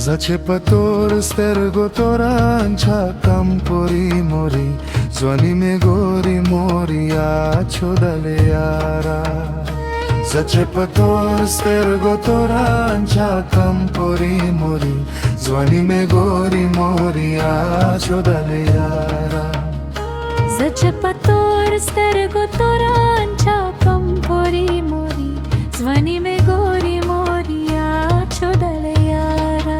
Zacepator stergo torancia campori mori Zwani me gori mori acho daleara Zacepator stergo torancia campori mori Zwani me gori mori acho daleara Zacepator stergo torancia campori mori Zwani me gori mori acho daleara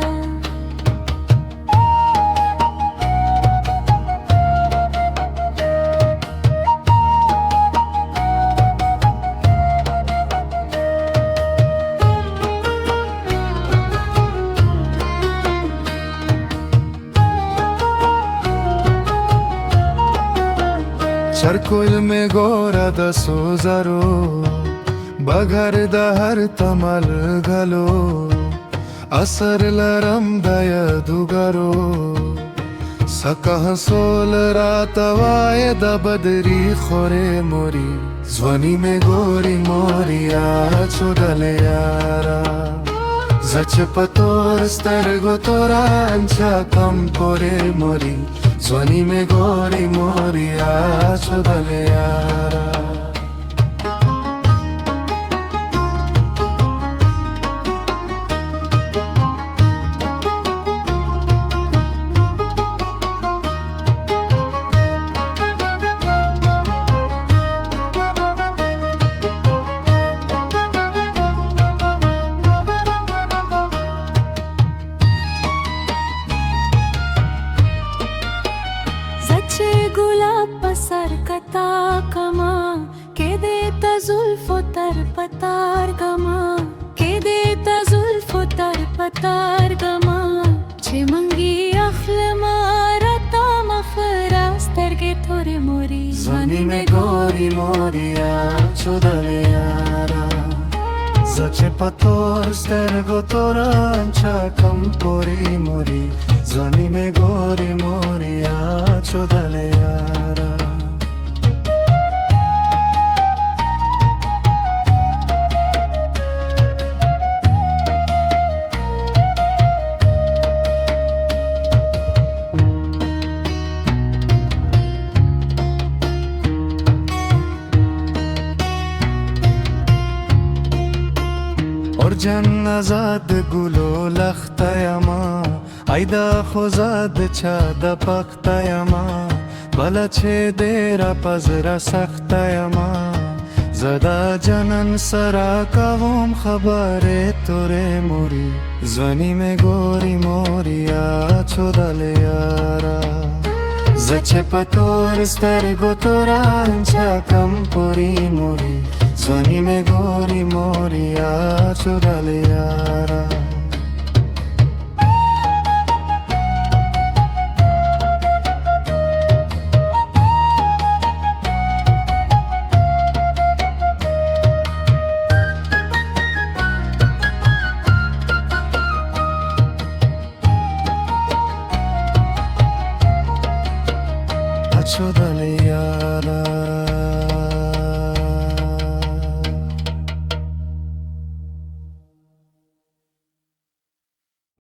Charcoal me gora da sozaro Bagar da har tamal galo Asar laram daya dugaro Sakah sol ratavaye da badri khore mori Zwani me gori mori acho dale yara Zacepator stergo torancha campore mori Zwani me gori mori acho dale yara गुलाब पसर कता कमा के देता जुल्फो तर पतार गमा के देता जुल्फो तर पतार गमा छे मंगी अखलमा रता मफरास तरगे थोरे मोरी Zwani me gori mori acho dale yara Zacepator stergo torancha campori mori Zwani me gori mori acho dale yara और जन आजाद गुलो लख्तयमा आइदा खुजाद छाद पख्तयमा बला छे देरा पजरा सख्तयमा जदा जनन सरा कवम खबरे तोरे मोरी Zwani me gori mori acho dale yara Zacepator stergo torancha campori mori Zwani me gori mori acho dale yara acho dale yara